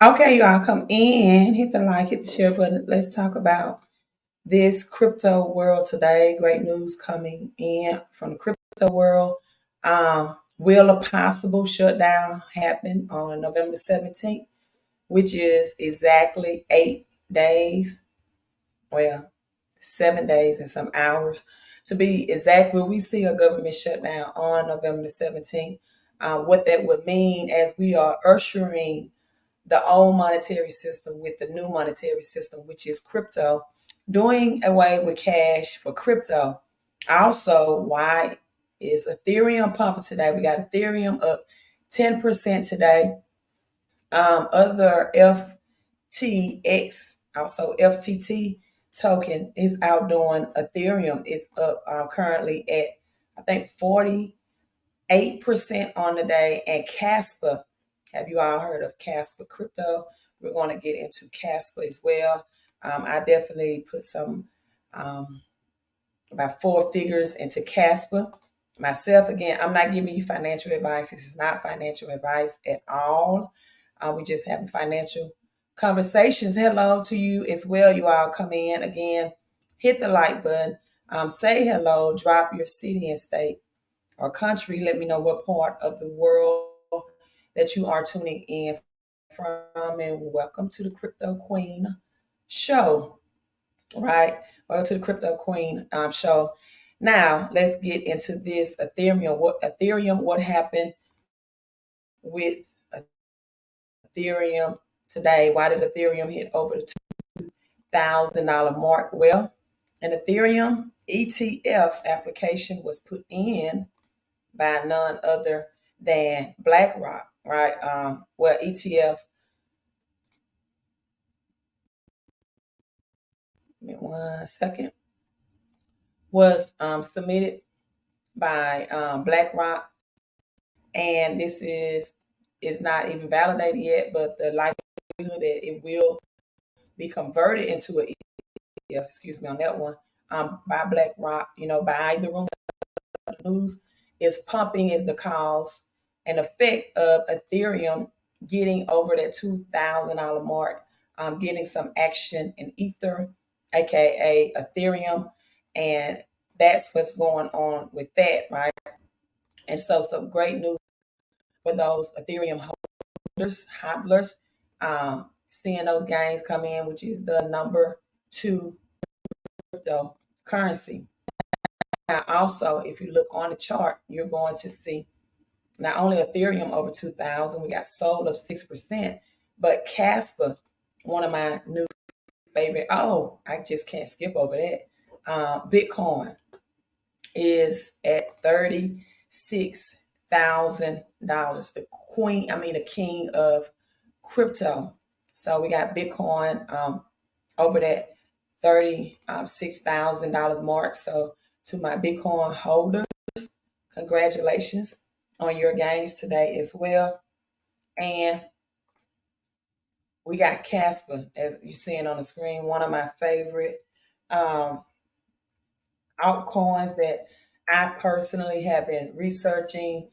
Okay, y'all come in, hit the like, hit the share button. Let's talk about this crypto world today. Great news coming in from the crypto world. Will a possible shutdown happen on November 17th, which is exactly 8 days? Well, 7 days and some hours. To be exact, will we see a government shutdown on November the 17th? What that would mean as we are ushering the old monetary system with the new monetary system, which is crypto, doing away with cash for crypto. Also, why is Ethereum pumping today? We got Ethereum up 10% today. Other FTX, also FTT token is outdoing Ethereum. Is up currently at, I think, 48% on the day. And Casper, have you all heard of Casper Crypto? We're going to get into Casper as well. I definitely put some um, about four figures into Casper. Myself, again, I'm not giving you financial advice. This is not financial advice at all. We just having financial conversations. Hello to you as well. You all come in again, hit the like button, say hello, drop your city and state or country. Let me know what part of the world that you are tuning in from, and welcome to the Crypto Queen show. Right, welcome to the Crypto Queen show. Now let's get into this Ethereum. What happened with Ethereum today? Why did Ethereum hit over the $2,000 mark? Well, an Ethereum ETF application was put in by none other than BlackRock, right? Well, ETF, give me 1 second, was submitted by BlackRock, and this is not even validated yet, but the likelihood that it will be converted into an ETF, excuse me, on that one, by BlackRock, by the room news, is pumping is the cause and effect of Ethereum getting over that $2,000 mark, getting some action in Ether, aka Ethereum, and that's what's going on with that, right? And so, some great news for those Ethereum holders, hodlers, seeing those gains come in, which is the number two cryptocurrency. Now, also, if you look on the chart, you're going to see not only Ethereum over 2,000, we got Sol of 6%, but Casper, one of my new favorite. Oh, I just can't skip over that. Bitcoin is at $36,000. The king of crypto. So we got Bitcoin over that $36,000 mark. So to my Bitcoin holders, congratulations on your gains today as well. And we got Casper, as you're seeing on the screen, one of my favorite um, altcoins that I personally have been researching,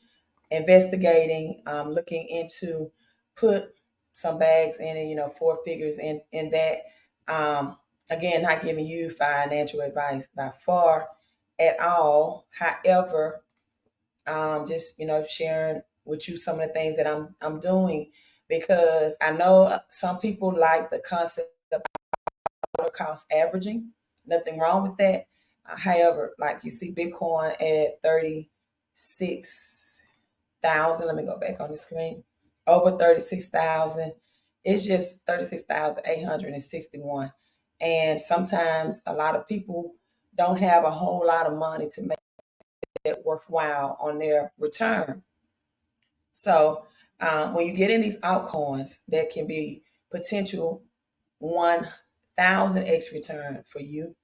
investigating, looking into, put some bags in it, four figures in that. Again, not giving you financial advice by far at all. However, just sharing with you some of the things that I'm doing, because I know some people like the concept of dollar cost averaging. Nothing wrong with that. However, like you see Bitcoin at 36,000. Let me go back on the screen. Over 36,000. It's just 36,861. And sometimes a lot of people don't have a whole lot of money to make that worthwhile on their return. So when you get in these altcoins, that can be potential 1,000x return for you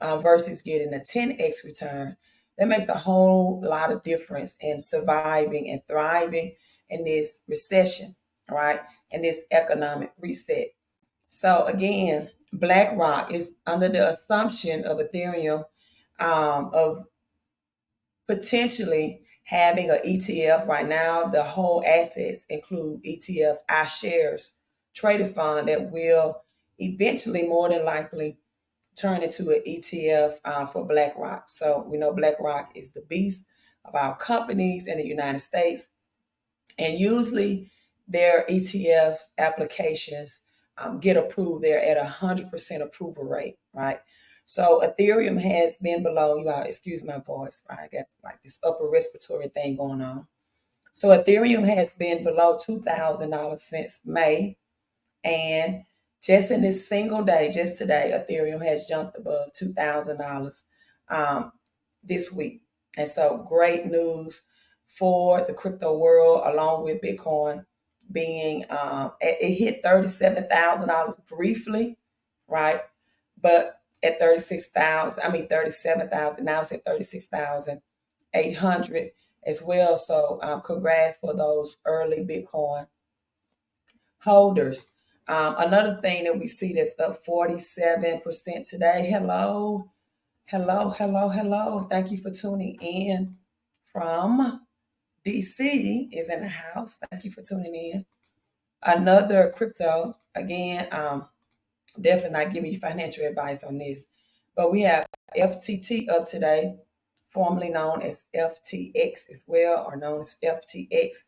versus getting a 10x return. That makes a whole lot of difference in surviving and thriving in this recession, right? And this economic reset. So again, BlackRock is under the assumption of Ethereum, of potentially having an ETF right now. The whole assets include ETF iShares traded fund that will eventually, more than likely, turn into an ETF for BlackRock. So we know BlackRock is the beast of our companies in the United States. And usually their ETFs applications get approved. They're at 100% approval rate, right? So Ethereum has been below, you all excuse my voice, right? I got like this upper respiratory thing going on. So Ethereum has been below $2,000 since May. And just in this single day, just today, Ethereum has jumped above $2,000 this week. And so great news for the crypto world, along with Bitcoin being, it hit $37,000 briefly, right? But at 37,000, now it's at 36,800 as well. So congrats for those early Bitcoin holders. Another thing that we see that's up 47% today. Hello. Thank you for tuning in from DC is in the house. Thank you for tuning in. Another crypto, again, definitely not giving you financial advice on this, but we have FTT up today, formerly known as FTX as well, or known as FTX,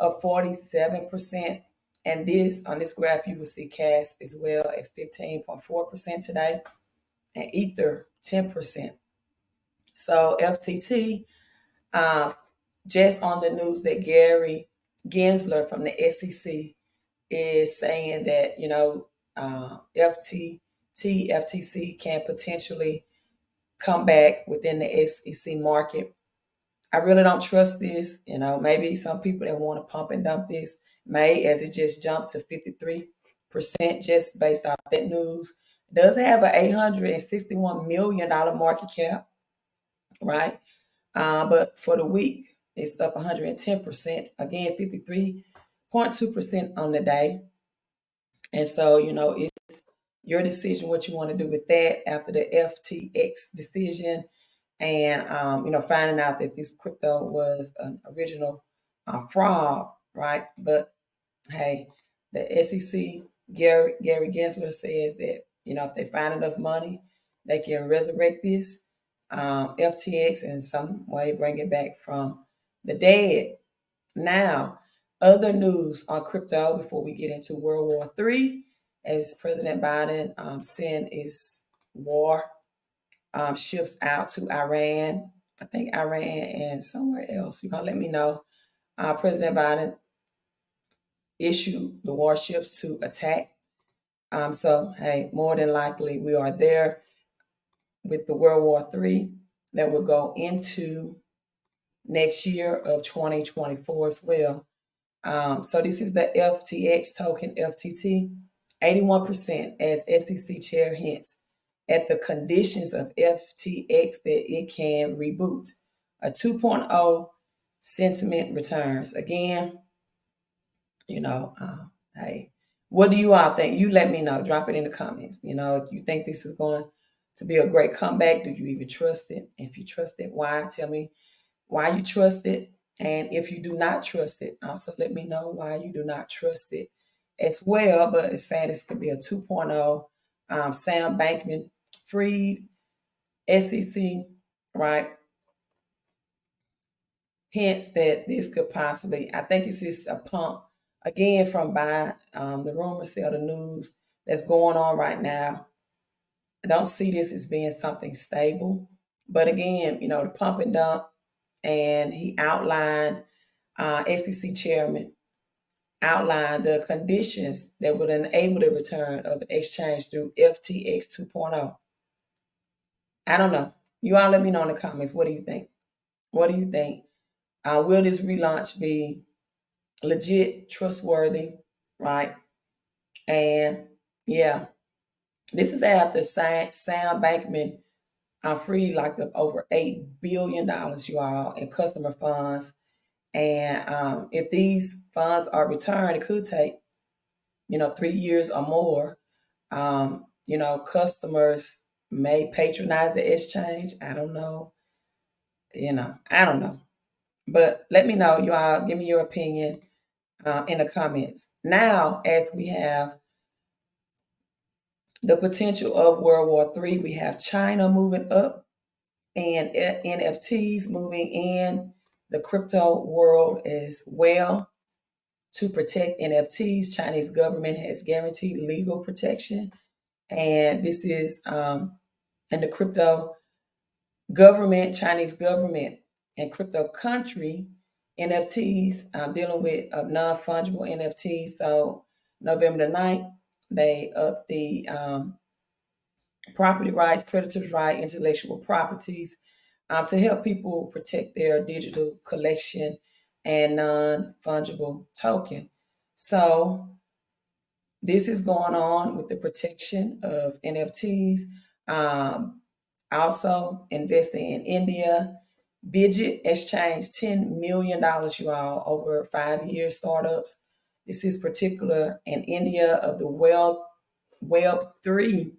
of 47%. And this, on this graph, you will see KAS as well at 15.4% today, and Ether 10%. So FTT, just on the news that Gary Gensler from the SEC is saying that, FTC can potentially come back within the SEC market. I really don't trust this. Maybe some people that want to pump and dump this may, as it just jumped to 53% just based off that news. It does have an $861 million market cap, right? But for the week, it's up 110%. Again, 53.2% on the day. And so, it's your decision what you want to do with that after the FTX decision. And, finding out that this crypto was an original fraud, right? But hey, the SEC, Gary Gensler says that, if they find enough money, they can resurrect this FTX in some way, bring it back from the dead. Now, other news on crypto before we get into World War III, as President Biden sent his war ships out to Iran. I think Iran and somewhere else. You're going to let me know. President Biden issued the warships to attack. So, hey, more than likely we are there with the World War III that will go into next year of 2024 as well. So this is the FTX token, FTT, 81% as SEC chair hints at the conditions of FTX that it can reboot. A 2.0 sentiment returns. Again, hey, what do you all think? You let me know. Drop it in the comments. If you think this is going to be a great comeback, do you even trust it? If you trust it, why? Tell me why you trust it. And if you do not trust it, also let me know why you do not trust it as well. But it's saying this could be a 2.0. Sam Bankman Fried, SEC, right? Hence that this could possibly, I think it's just a pump again from by the rumors or the news that's going on right now. I don't see this as being something stable. But again, the pump and dump, and he outlined, SEC chairman outlined the conditions that would enable the return of an exchange through FTX 2.0. I don't know. You all let me know in the comments. What do you think? What do you think? Will this relaunch be legit, trustworthy, right? And yeah, this is after Sam Bankman Fried locked up over $8 billion, you all, in customer funds. And if these funds are returned, it could take, 3 years or more. Customers may patronize the exchange. I don't know. I don't know. But let me know, you all. Give me your opinion. in the comments. Now, as we have the potential of World War III, we have China moving up and NFTs moving in the crypto world as well. To protect NFTs, Chinese government has guaranteed legal protection. And this is in the crypto government, Chinese government and crypto country, NFTs, dealing with non-fungible NFTs. So November the 9th, they up the property rights, creditors' right, intellectual properties to help people protect their digital collection and non-fungible token. So this is going on with the protection of NFTs. Also investing in India. Bidget exchanged $10 million, you all, over 5 years startups. This is particular in India of the Web3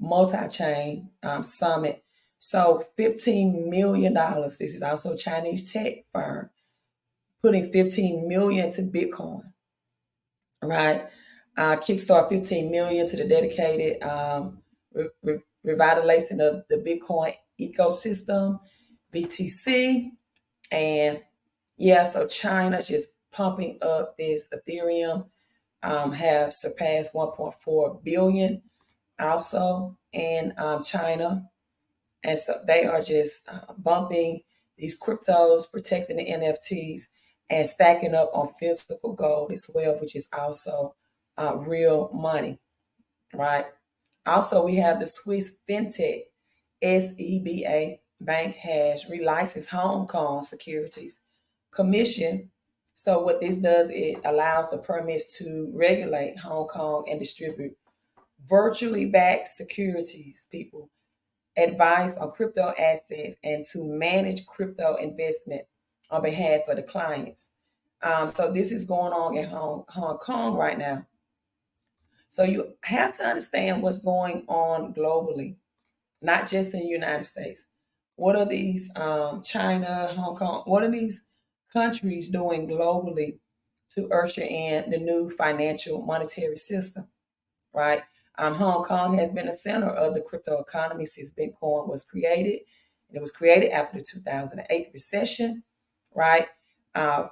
multi-chain summit. So $15 million. This is also a Chinese tech firm putting $15 million to Bitcoin, right? Kickstart $15 million to the dedicated revitalization of the Bitcoin ecosystem, BTC. And yeah, so China just pumping up this Ethereum, have surpassed 1.4 billion also in China. And so they are just bumping these cryptos, protecting the NFTs, and stacking up on physical gold as well, which is also real money, right? Also, we have the Swiss fintech SEBA Bank has relicensed Hong Kong Securities Commission. So what this does, it allows the permits to regulate Hong Kong and distribute virtually backed securities, people, advice on crypto assets, and to manage crypto investment on behalf of the clients. So this is going on in Hong Kong right now. So you have to understand what's going on globally, not just in the United States. What are these China, Hong Kong, what are these countries doing globally to usher in the new financial monetary system, right? Hong Kong has been a center of the crypto economy since Bitcoin was created. It was created after the 2008 recession, right?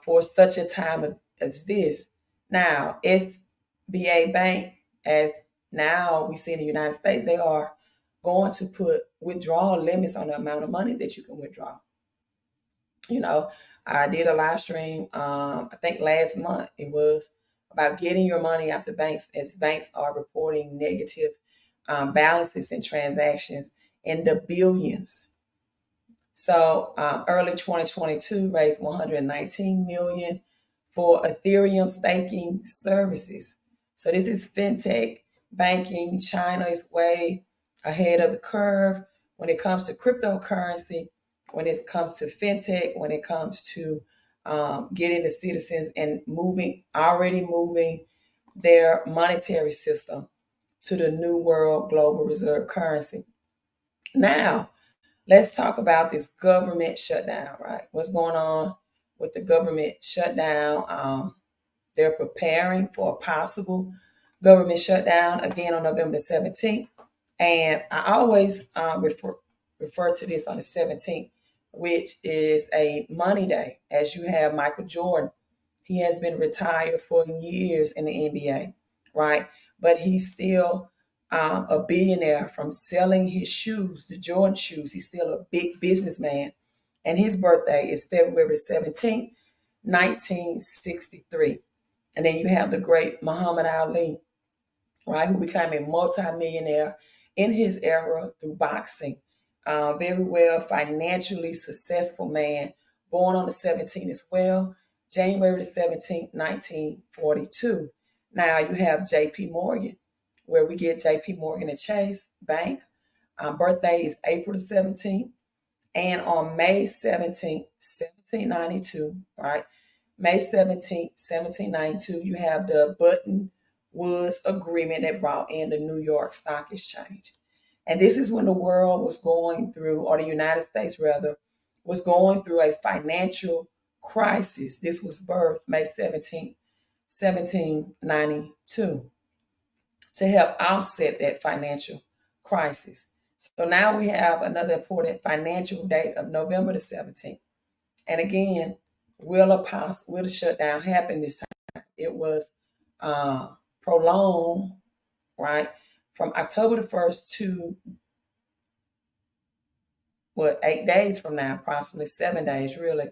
For such a time as this. Now, SBA Bank, as now we see in the United States, they are going to put withdrawal limits on the amount of money that you can withdraw. You know, I did a live stream, I think last month. It was about getting your money out the banks, as banks are reporting negative balances and transactions in the billions. So early 2022 raised 119 million for Ethereum staking services. So this is fintech banking. China is way ahead of the curve when it comes to cryptocurrency, when it comes to fintech, when it comes to getting the citizens and already moving their monetary system to the new world global reserve currency. Now, let's talk about this government shutdown, right? What's going on with the government shutdown? They're preparing for a possible government shutdown again on November 17th. And I always refer to this on the 17th, which is a money day, as you have Michael Jordan. He has been retired for years in the NBA, right? But he's still a billionaire from selling his shoes, the Jordan shoes. He's still a big businessman. And his birthday is February 17th, 1963. And then you have the great Muhammad Ali, right, who became a multimillionaire in his era through boxing. Very well financially successful man, born on the 17th as well, January the 17th, 1942. Now you have J.P. Morgan, where we get J.P. Morgan and Chase Bank. Birthday is April the 17th. And on May 17th, 1792, right? May 17th, 1792, you have the Bretton Woods Agreement that brought in the New York Stock Exchange. And this is when the world was going through, or the United States rather, was going through a financial crisis. This was birthed May 17th, 1792, to help offset that financial crisis. So now we have another important financial date of November the 17th. And again, will the shutdown happen this time? It was prolonged, right, from October the 1st to 8 days from now, approximately 7 days, really.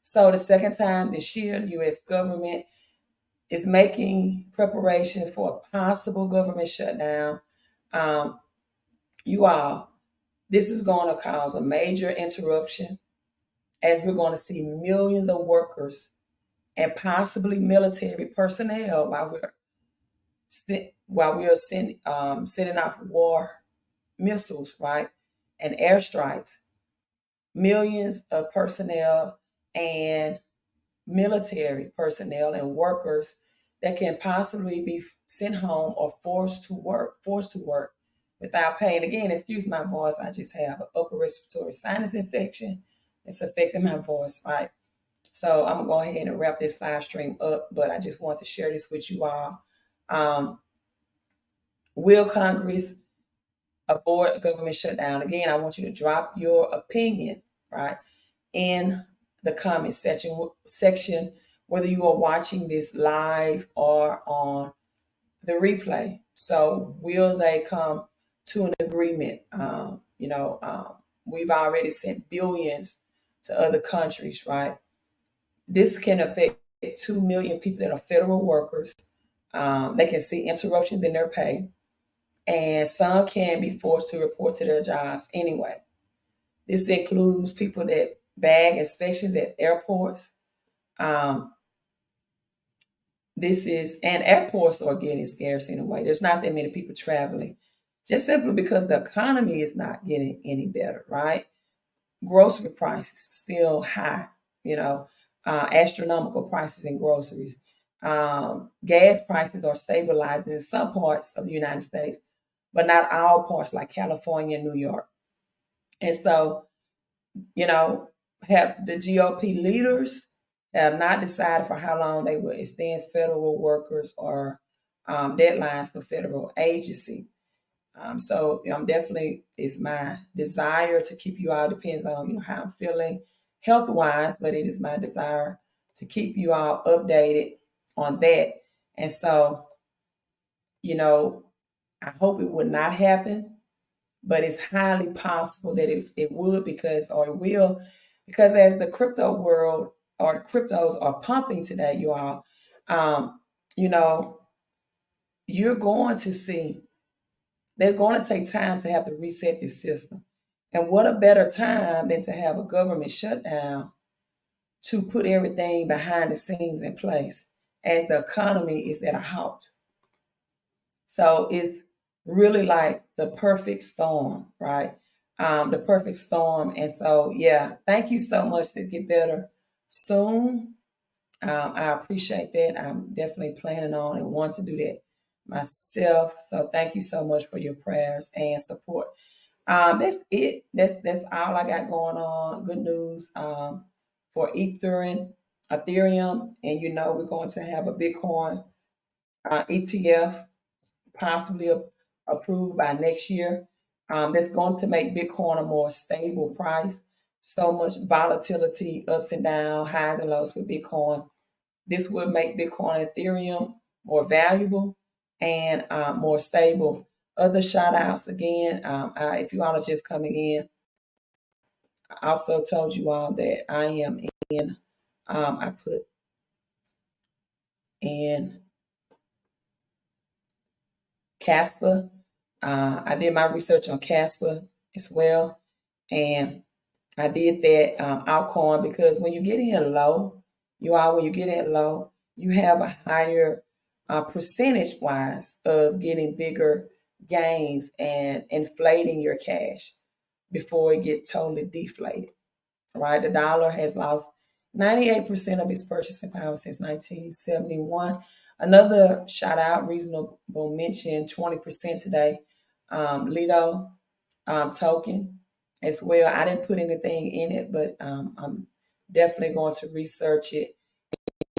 So the second time this year, the U.S. government is making preparations for a possible government shutdown. You all, this is going to cause a major interruption, as we're going to see millions of workers and possibly military personnel while we are setting off war missiles, right, and airstrikes. Millions of personnel and military personnel and workers that can possibly be sent home or forced to work without pay. And again, excuse my voice, I just have an upper respiratory sinus infection. It's affecting my voice, right? So I'm gonna go ahead and wrap this live stream up, but I just want to share this with you all. Will Congress avoid a government shutdown? Again, I want you to drop your opinion, right, in the comment section, whether you are watching this live or on the replay. So will they come to an agreement? We've already sent billions to other countries, right? This can affect 2 million people that are federal workers. They can see interruptions in their pay, and some can be forced to report to their jobs anyway. This includes people that bag inspections at airports. And airports are getting scarce in a way. There's not that many people traveling, just simply because the economy is not getting any better, right? Grocery prices still high, astronomical prices in groceries. Gas prices are stabilizing in some parts of the United States, but not all parts, like California and New York. And so, have the GOP leaders have not decided for how long they will extend federal workers or deadlines for federal agency. So definitely, it's my desire to keep you all, depends on how I'm feeling health-wise, but it is my desire to keep you all updated on that. And so, I hope it would not happen, but it's highly possible that it would, because as the crypto world or the cryptos are pumping today, you all, you're going to see they're going to take time to have to reset this system. And what a better time than to have a government shutdown to put everything behind the scenes in place as the economy is at a halt. So it's really like the perfect storm, right? The perfect storm. And so, yeah, thank you so much. To get better soon. I appreciate that. I'm definitely planning on and want to do that myself. So thank you so much for your prayers and support. That's it. That's all I got going on. Good news for Ethereum, and we're going to have a Bitcoin ETF possibly approved by next year. That's going to make Bitcoin a more stable price. So much volatility, ups and downs, highs and lows with Bitcoin. This would make Bitcoin and Ethereum more valuable and more stable. Other shout outs again, if you all are just coming in, I also told you all that I am in, I put in Casper. I did my research on Casper as well. And I did that Altcoin, because when you get in low, you have a higher percentage wise of getting bigger gains and inflating your cash before it gets totally deflated, right? The dollar has lost 98% of its purchasing power since 1971. Another shout out, reasonable mention, 20% today, Lido token as well. I didn't put anything in it, but I'm Definitely going to research it.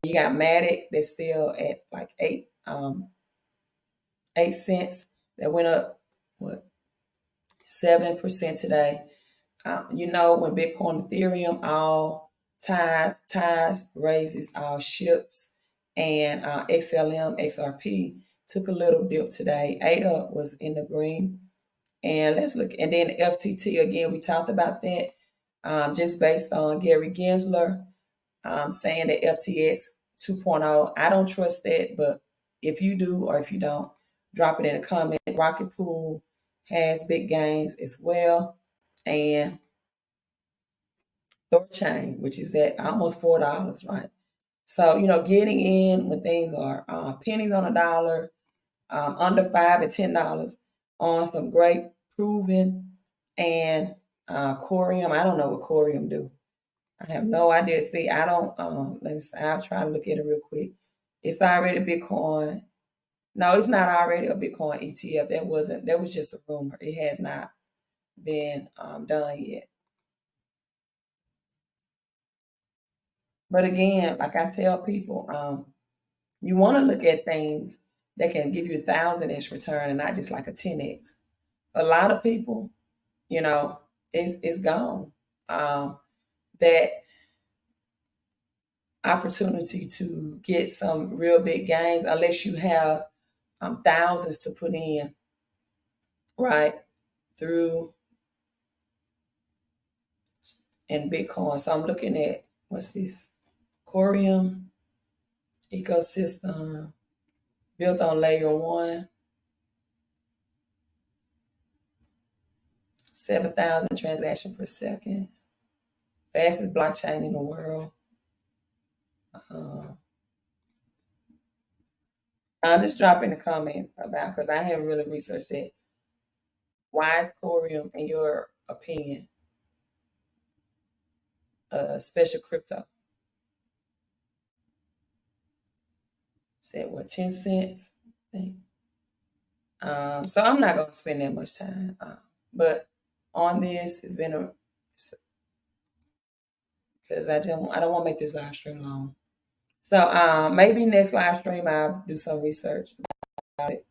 You got Matic that's still at like 8 cents. That went up what 7% today. When Bitcoin, Ethereum, all ties raises, all ships, and XLM, XRP took a little dip today. ADA was in the green. And let's look, and then FTT again, we talked about that, just based on Gary Gensler saying that FTX 2.0. I don't trust that, but if you do or if you don't, drop it in the comment. Rocket Pool has big gains as well. And Thorchain, which is at almost $4, right? So, getting in when things are pennies on a dollar, under $5 and $10 on some great proven and Corium. I don't know what Corium do. I have no idea. See, I don't. Let me see. I'll try to look at it real quick. It's already Bitcoin. No, it's not already a Bitcoin ETF. That wasn't. That was just a rumor. It has not been done yet. But again, like I tell people, you want to look at things that can give you 1,000x return and not just like a 10x. A lot of people, it's gone. That opportunity to get some real big gains, unless you have thousands to put in, right, through in Bitcoin. So I'm looking at, what's this? Corium ecosystem built on layer 1. 7,000 transactions per second. Fastest blockchain in the world. I'll just drop in a comment about, because I haven't really researched it. Why is Corium, in your opinion, a special crypto? Said what, 10 cents? I think. So I'm not going to spend that much time. But on this, it's been because I don't want to make this live stream long. So maybe next live stream I'll do some research about it.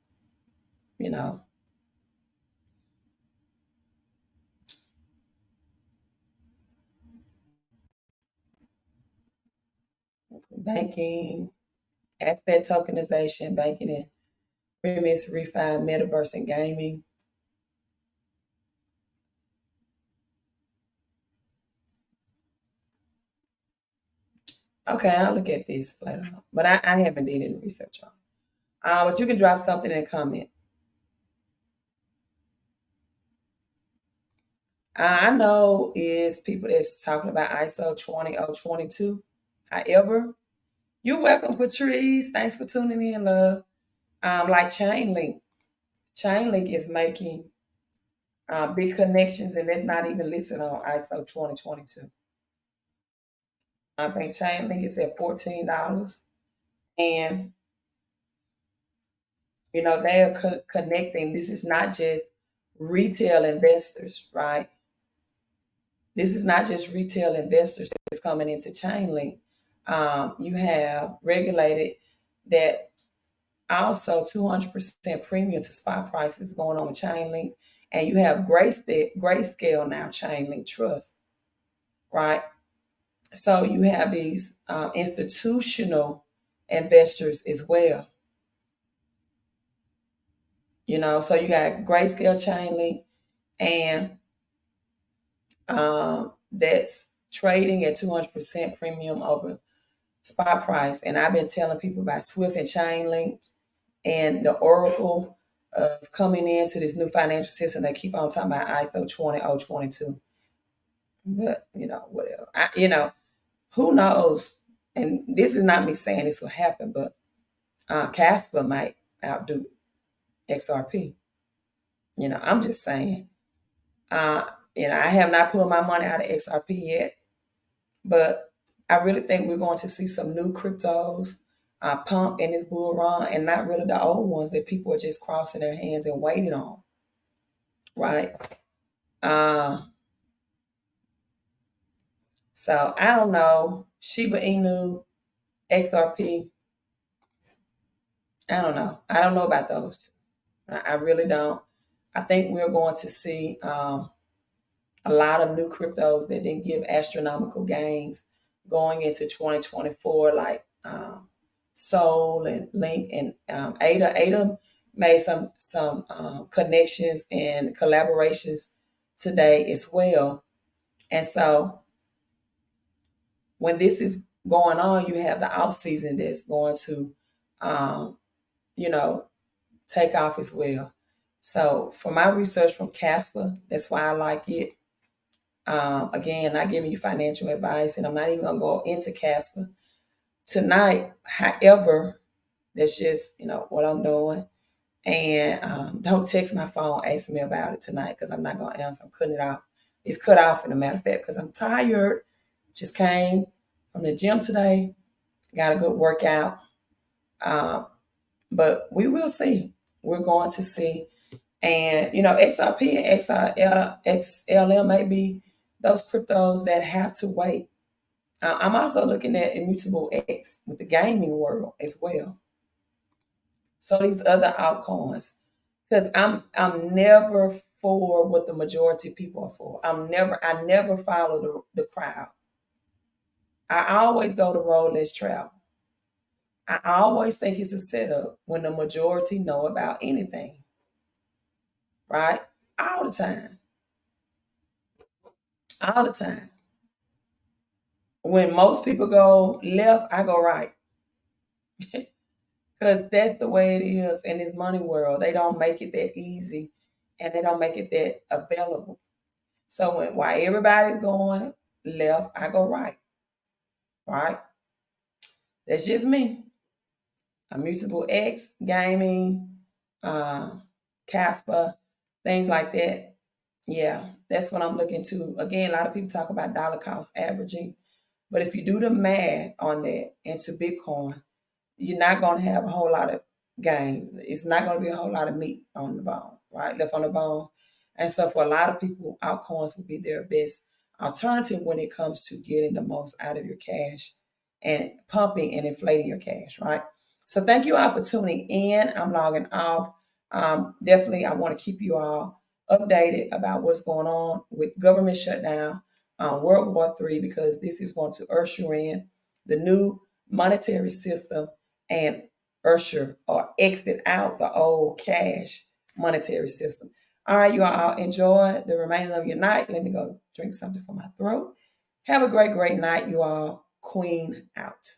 Banking, asset tokenization, banking and payments, refi, metaverse, and gaming. Okay, I'll look at this later on. But I haven't did any research on it. But you can drop something in the comment. I know is people that's talking about ISO 20022. However, you're welcome, Patrice. Thanks for tuning in, love. Like Chainlink. Chainlink is making big connections, and that's not even listed on ISO 2022. I think Chainlink is at $14. And, they are connecting. This is not just retail investors, right? This is not just retail investors that's coming into Chainlink. You have regulated that also 200% premium to spot prices going on with Chainlink. And you have Grayscale now, Chainlink Trust, right? So you have these institutional investors as well. So you got Grayscale Chainlink, and that's trading at 200% premium over spot price. And I've been telling people about Swift and Chainlink and the Oracle of coming into this new financial system. They keep on talking about ISO 20022. But, whatever. Who knows? And this is not me saying this will happen, but Casper might outdo XRP. I'm just saying. I have not pulled my money out of XRP yet, but I really think we're going to see some new cryptos pump in this bull run, and not really the old ones that people are just crossing their hands and waiting on, right? So I don't know. Shiba Inu, XRP, I don't know. I don't know about those two. I really don't. I think we're going to see a lot of new cryptos that didn't give astronomical gains going into 2024, like Sol and Link and Ada. Ada made some connections and collaborations today as well. And so when this is going on, you have the off season that's going to, um, you know, take off as well. So for my research from Casper, that's why I like it. Again, not giving you financial advice, and I'm not even gonna go into Casper tonight. However, that's just what I'm doing. And don't text my phone asking me about it tonight because I'm not gonna answer. I'm cutting it off. It's cut off, in a matter of fact, because I'm tired. Just came from the gym today. Got a good workout. But we will see. We're going to see. And XRP and XLM may be those cryptos that have to wait. I'm also looking at Immutable X with the gaming world as well. So these other altcoins, because I'm never for what the majority of people are for. I never follow the crowd. I always go the road less travel. I always think it's a setup when the majority know about anything, right? All the time. All the time. When most people go left, I go right. Because that's the way it is in this money world. They don't make it that easy and they don't make it that available. So while everybody's going left, I go right. Right? That's just me. Immutable X, gaming, Casper, things like that. Yeah, that's what I'm looking to. Again, a lot of people talk about dollar cost averaging. But if you do the math on that into Bitcoin, you're not going to have a whole lot of gains. It's not going to be a whole lot of meat on the bone, right? Left on the bone. And so for a lot of people, altcoins will be their best alternative when it comes to getting the most out of your cash and pumping and inflating your cash, right? So thank you all for tuning in. I'm logging off. Definitely, I want to keep you all updated about what's going on with government shutdown, World War III, because this is going to usher in the new monetary system and usher or exit out the old cash monetary system. All right, you all enjoy the remainder of your night. Let me go drink something for my throat. Have a great, great night, you all. Queen out.